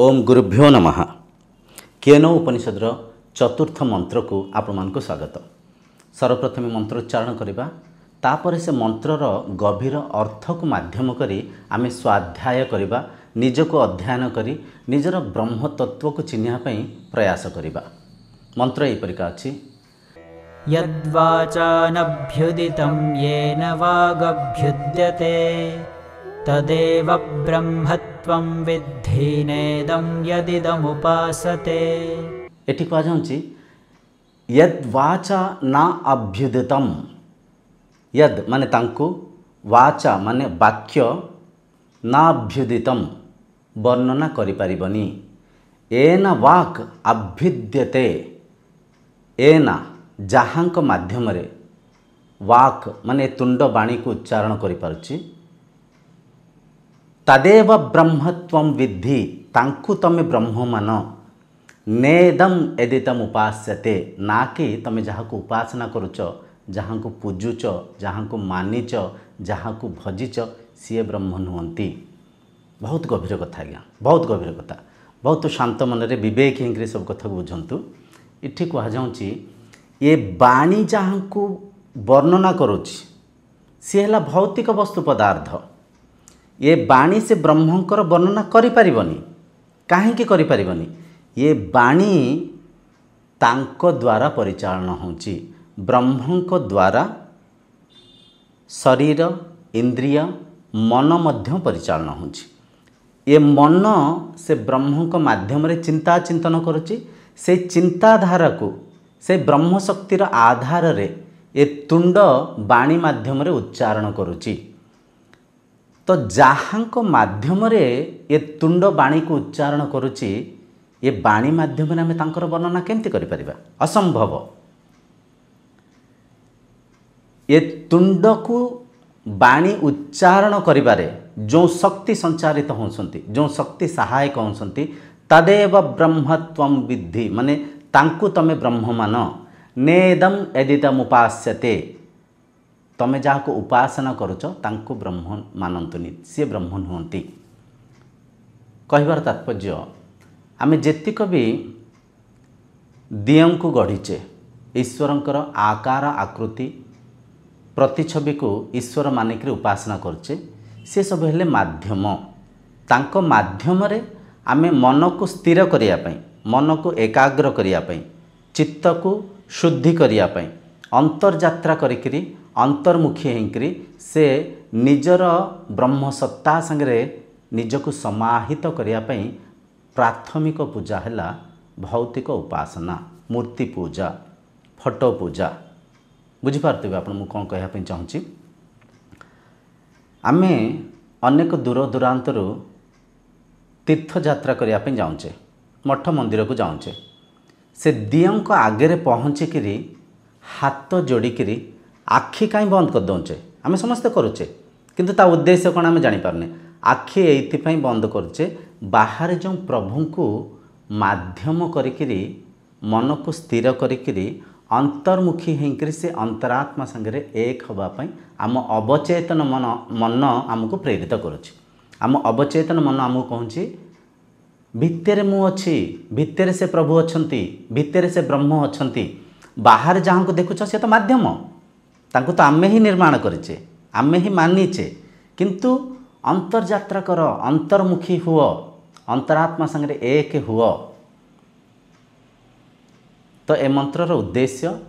ओम गुरुभ्यो नमः। केनो उपनिषदर चतुर्थ मंत्र को आपण स्वागत। सर्वप्रथम मंत्रोच्चारण करवा तापर से मंत्रर गभीर अर्थ को माध्यम करी आमे स्वाध्याय करवा, निजको अध्ययन करी निजर ब्रह्म तत्व को चिन्ह पई प्रयास करवा। मंत्र एहि परिका अछि। यद्वाचानभ्युदितं येन वागभ्युद्यते तदेव ब्रह्मत्वं विद्धि नेदं यदिदमुपासते। एठी कहा जाउछि यद्वाचा ना अभ्युदितम। यद माने तांको, वाचा माने वाक्य, ना अभ्युदितम वर्णना करि परिबनी। एन वाक् अभ्युद्यते, एना जहाँक माध्यम रे वाक् माने तुंड बाणी को उच्चारण करि पारुछि। तदेव ब्रह्मत्वं विद्धि, तांकु तमे ब्रह्म मान। नेदम एदितम उपास्यते, ना कि तमे जहाँ को उपासना करुच, जहाँ को पूजुच, जहाँ को मानिच, जहाँ को भजिच, सी ब्रह्म नुहंती। बहुत गभीर कथा आज्ञा, बहुत गभीर कथा। बहुत शांत मन रे विवेक हिंग्रे सब कथा को बुझंतु। इठी कहा जाउछि ये बाणी जहाँ को वर्णना करुछि सी हला भौतिक वस्तु पदार्थ। ये बाणी से ब्रह्मंकर वर्णना करि परिबनी। काहेकि करि परिबनी? ये बाणी तांको द्वारा परिचालना होछि। ब्रह्मंक द्वारा शरीर, इंद्रिय, मन मध्य परिचालना होछि। ये मन से ब्रह्मंक माध्यम रे चिंता चिंतन करुछि। से चिंताधारा को से ब्रह्म शक्तिर आधार रे ये तुंड बाणी माध्यम रे उच्चारण करुछि। तो जहाँक माध्यम रे ये तुंड बाणी को उच्चारण करुछि, ये बाणी माध्यम रे आमे तांकर वर्णना केमति करि परिबा? असंभव। ये तुंड को बाणी उच्चारण करिबारे जो शक्ति संचारित होसंती, जो शक्ति सहायक होसंती, तदेव ब्रह्मत्वं विद्धि माने तांकु तमे ब्रह्म मान। नेदम एदितम उपास्यते, तमे जहाँ उपासना करुच तांको ब्रह्म मानंतुनी, सी ब्रह्म नुहंती। कहबार तात्पर्य आमे जेतिक भी दियं को गढ़ीचे, ईश्वरंकर आकार आकृति प्रतिछवि को ईश्वर मानिक उपासना करचे, से सब हेले माध्यम। तांको माध्यम रे आमे मन को स्थिर करिया पई, मन को एकाग्र करिया पई, चित्त को शुद्धि करिया पई अंतर्यात्रा करिकरी अंतर्मुखी हेकरी से निजर ब्रह्मसत्ता संगे निजको समाहित करिया पई प्राथमिक पूजा हैला भौतिक उपासना, मूर्ति पूजा, फोटो पूजा। बुझी पारथिबे आपण मु कोन कहया पई चाहूची। आमे अनेक दूर दूरांतरु तीर्थ यात्रा करिया पई जाउचे, मठ मंदिर को जाउचे। से दियं को आगे रे पहुँचिकी हाथ जोड़िकी आखि कहीं बंद कर दौचे। आम समस्ते करुचे, किंतु ता उद्देश्य कौन आम जापारे। आखि ये बंद करुचे बाहर जो प्रभु को माध्यम करी मन को स्थिर करी अंतर्मुखी होकर से अंतरात्मा संगे एक होगापाई आम अवचेतन मन आमको प्रेरित करुचे। आम अवचेतन मन आमको कहूँ भित्तेरे मु अच्छी, भित्तेरे से प्रभु अछंती, भित्तेरे से ब्रह्म अछंती। बाहर जहाँ को देखुच से तो माध्यम, तांको तो आमे ही निर्माण करेचे, आमे ही मानिचे, किंतु अंतर्यात्रा कर, अंतर्मुखी हुओ, अंतरात्मा संगे एक हुओ। तो ए मंत्रर उद्देश्य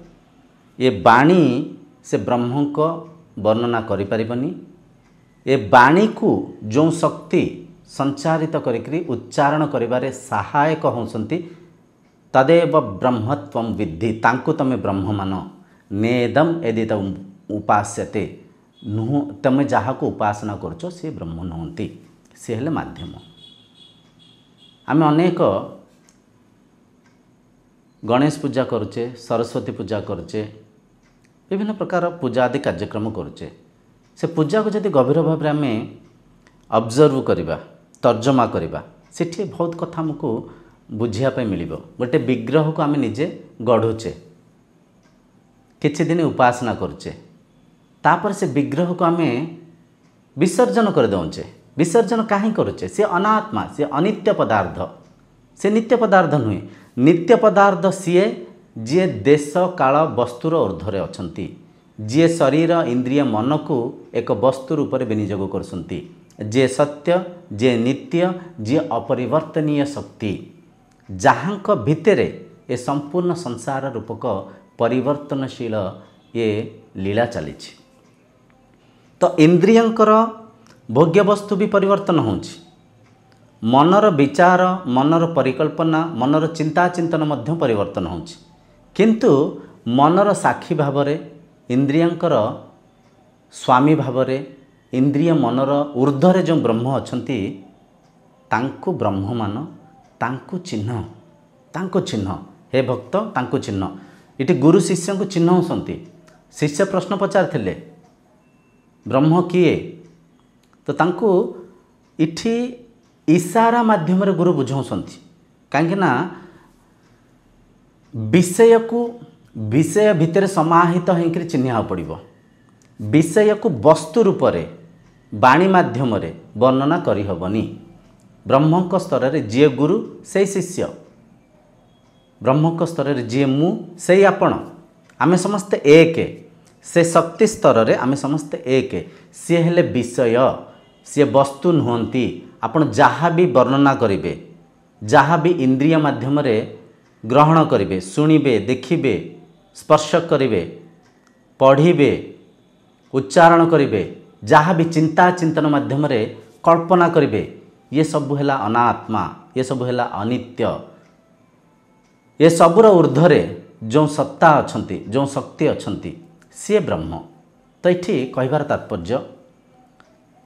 ये बाणी से ब्रह्म को वर्णना करि परिबनी। ये बाणी को जो शक्ति संचारित करिकरी उच्चारण करिबारे सहायक होसंती, तदेव ब्रह्मत्वं विद्धि, तांको तमे ब्रह्म मान। नेदम एदितम उपास्यते, नुह तमे जहाँ को उपासना करुचो से ब्रह्म नुहंती, से हेले माध्यम। आमे अनेक गणेश पूजा करुचे, सरस्वती पूजा करुचे, विभिन्न प्रकार पूजा आदि कार्यक्रम करुचे। से पूजा को जदि गभीर भाव आम ऑब्जर्व करवा, तर्जमा करवा, सेठी बहुत कथा हमको बुझापी मिल। गोटे विग्रह को आम निजे गढ़ुचे, किछि दिन उपासना करुचे, तापर से विग्रह को आम विसर्जन कर दौचे। विसर्जन कहीं करुचे? सी अनात्मा, सी अनित्य पदार्थ। से नित्य पदार्थ नुहे। नित्य पदार्थ सीए जी देश काल वस्तुर ऊर्ध्वे अछंती, जी शरीर इंद्रिय मन को एक वस्तु रूप में विनियोग करसंती, जे सत्य, जे नित्य, जे अपरिवर्तनीय शक्ति, जहाँक भितरे ए संपूर्ण संसार रूपक परिवर्तनशील ये लीला चली। तो इंद्रियंकर भोग्य वस्तु भी परिवर्तन होची, मनर विचार, मनर परिकल्पना, मनर चिंता चिंतन मध्य परिवर्तन होची, किंतु मनर साक्षी भावरे, इंद्रियंकर स्वामी भावरे, इंद्रिय मनर ऊर्ध्वरे जो ब्रह्म अछंती तांकु ब्रह्म मान, तांकु चिन्ह हे भक्त तांकु चिन्ह। इटी गुरु शिष्य को चिन्ह होसंती। शिष्य प्रश्न पचारथिले ब्रह्म किए, तो तांकु इठी इशारा माध्यम रे गुरु बुझाउसंती। काहेकि ना विषय को विषय भितर समाहित होकर चिन्हा पड़िबो, विषय को वस्तु रूप रे वाणी माध्यम रे वर्णना करि हबनी। ब्रह्मक स्तर रे जे गुरु से शिष्य, ब्रह्मक स्तर रे जे मु से आपण, आमे समस्त एक। से शक्ति स्तर रे आमे समस्त एक। सी हेले विषय, सी वस्तु नुहंती। आपण जहाँ भी वर्णना करिवे, जहाँ भी इंद्रिय माध्यम रे ग्रहण करिवे, सुनिबे, देखिबे, स्पर्श करिवे, पढ़िबे, उच्चारण करिवे, जहाँ भी चिंता चिंतन माध्यम रे कल्पना करिवे, ये सब हैला अनात्मा, ये सब हैला अनित्य। ये सबुर ऊर्ध्वरे जो सत्ता अछंती, जो शक्ति अछंती, सी ब्रह्म। तो ये कहबार तात्पर्य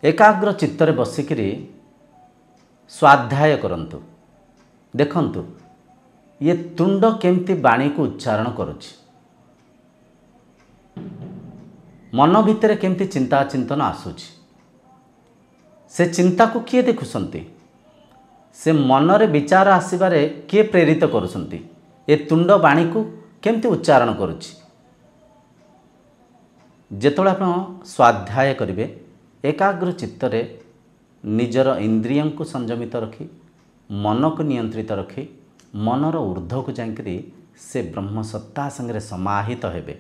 एकाग्र चित्तरे बसिकरी स्वाध्याय करंतु, देखंतु ये तुंड केमती बाणी को उच्चारण करुछि, मन भितर केमती चिंता चिंतन आसुछि, से चिंता को किए देखुसंती, से मनरे विचार आसबारे किए प्रेरित करुसंती, ये तुंड बाणी को केमती उच्चारण करुछि। जेतोळे आपण स्वाध्याय करिवे एकाग्र चित्तरे निजर इंद्रियों को संयमित रखी, मन को नियंत्रित रखी, मनर ऊर्ध्व को जाकरी से ब्रह्म सत्ता संगे समाहित हेबे,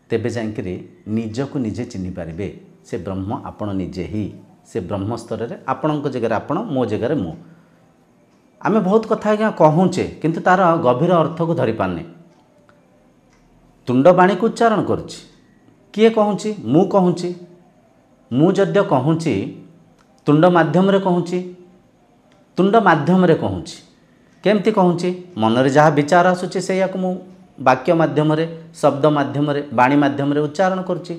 तेबे जाकरी निज को निजे चिन्हि पारिबे से ब्रह्म आपण निजे ही। से ब्रह्म स्तर रे आपणक जगह आपण, मो जगह मु। आमे बहुत कथा आज्ञा कहूचे किंतु तार गभीर अर्थ को धरि पारने। तुंड बाणी को उच्चारण करुछि, किए कहूची? मु कहूची। मु जद्य कहूची तुंड माध्यम रे कहूची, तुंड माध्यम रे कहूची। केमती कहूची? मनरे जहाँ विचार आसुची से याक मु वाक्य माध्यम रे, शब्द माध्यम रे, बाणी माध्यम रे उच्चारण करुची।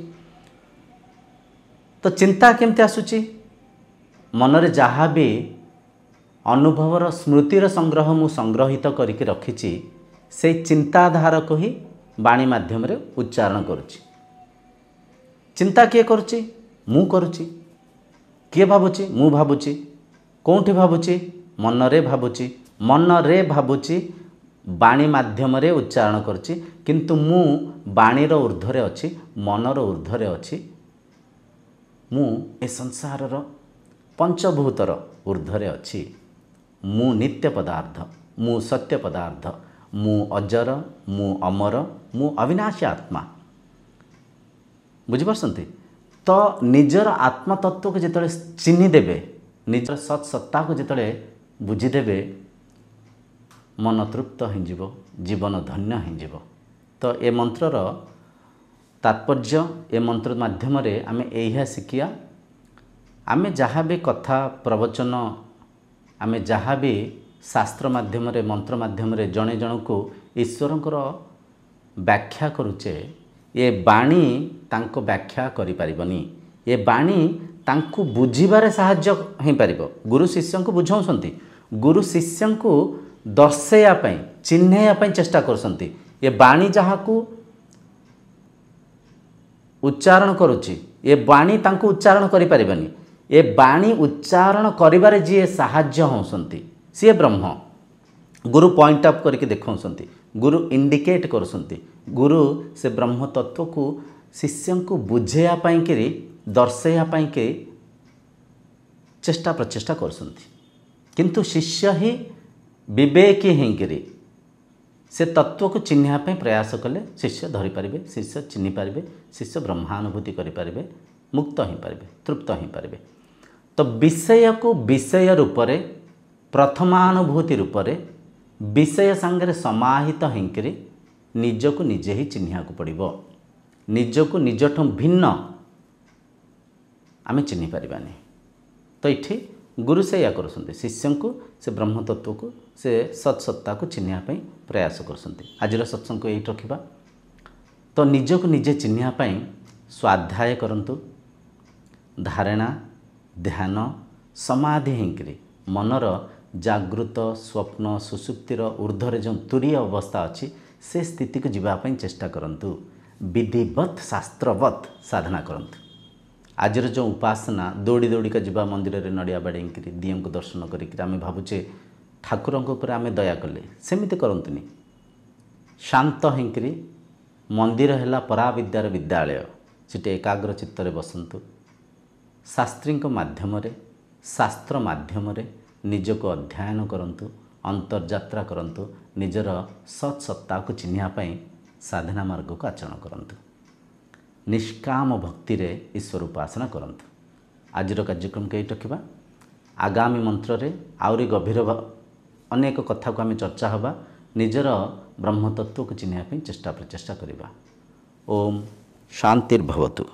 तो चिंता केमती आसुची? मनरे जहाँ भी अनुभवर स्मृतिर संग्रह मु संग्रहित करके रखिची, से चिंताधार को ही बाणी माध्यम रे उच्चारण करुची। चिंता किए करुची? मु करुची। किए भाबुची? मु भाबुची। कोठी भाबुची? मनरे भाबुची। मनरे भाबुची, बाणी माध्यम रे उच्चारण करुची, किंतु मु बाणीर ऊर्ध्वरे अछि, मनर ऊर्ध्वरे अछि। मु ए संसारर पंचभूतर ऊर्ध्वरे अछि। मु नित्य पदार्थ, मु सत्य पदार्थ, मु अजर, मु अमर, मु अविनाशी आत्मा। बुझिपारसंती? तो निजर आत्मतत्व को जिते चिन्हि देबे, निजर सत्सत्ता को जिते बुझीदेवे, मन तृप्त हो, जीवन धन्य हो। तो ए मंत्रर तात्पर्य ए मंत्र माध्यम आमे एहा शिखिया, आमे जहाँ भी कथा प्रवचन, आमे जहाँ भी शास्त्र माध्यम मंत्र माध्यम जणे जन को ईश्वरंकर व्याख्या करुचे, ये बाणी तांको व्याख्या करि परिबनी। ये बाणी तांको बुझिबारे साहाय्य हे परिबो। गुरु शिष्य को बुझाउसंती, गुरु शिष्य को दर्शेया पई, चिन्हया पई चेष्टा करसंती। ये बाणी जहाँ को उच्चारण करुची, ये बाणी तांको उच्चारण करि परिबनी। ये बाणी उच्चारण करिबारे जे साहाय्य होसंती सी ब्रह्म। गुरु पॉइंट अप करके देखौसंती, गुरु इंडिकेट करसंती। गुरु से ब्रह्म तत्व को शिष्य को बुझेया पाई के, दर्शेया पाई के चेष्टा प्रचेष्टा करसंती। किंतु शिष्य ही विवेकी हिंकरी से तत्व को चिन्ह प्रयास कले शिष्य धरीपारे, शिष्य चिन्ह पारे, शिष्य ब्रह्मानुभूति करें, मुक्त ही पारे, तृप्त ही पारे। तो विषय को विषय रूप से प्रथमानुभूति रूप से विषय सांगे समाहित होकर निजको निजे ही चिन्ह को पड़ो। निजको निजठू भिन्न आम चिन्ह पारानी। तो ये गुरु से या कर शिष्य को से ब्रह्म तत्व को से सत्सत्ता को चिन्हवाई प्रयास कर। आज सत्संग को यही रखा। तो निजको निजे चिन्हवाई स्वाध्याय करंतु, धारणा ध्यान समाधि हिंकरी मनर जागृत स्वप्न सुसुप्तिर ऊर्ध्वर जो तुरीय अवस्था अच्छी से स्थिति को जीवाई चेष्टा करंतु। विधिवत शास्त्रवत साधना करंतु। आज जो उपासना दौड़ी दौड़ी का जीवा मंदिर में नड़िया बाड़ी दियों को दर्शन करें भावुचे ठाकुरों उपर आम दया कले, सेमिति करंतुनी। शांत होकरी मंदिर है पराविद्यार विद्यालय, सेठी एकाग्र चित्तरे बसंतु। शास्त्री माध्यम शास्त्र माध्यम निजको अध्ययन करंतु, अंतर्यात्रा करंतु, निजर सत्सत्ता को चिन्हवाई साधना मार्ग को आचरण करंतु। निष्काम भक्ति रे ईश्वर उपासना करंतु। आजिर कार्यक्रम के रखा। आगामी मंत्र रे आउरी गभीर अनेक कथा को आम चर्चा हवा। निजर ब्रह्मतत्व को चिन्हवाई चेष्टा प्रचेष्टा करवा। ओम शांतिर्भवतु।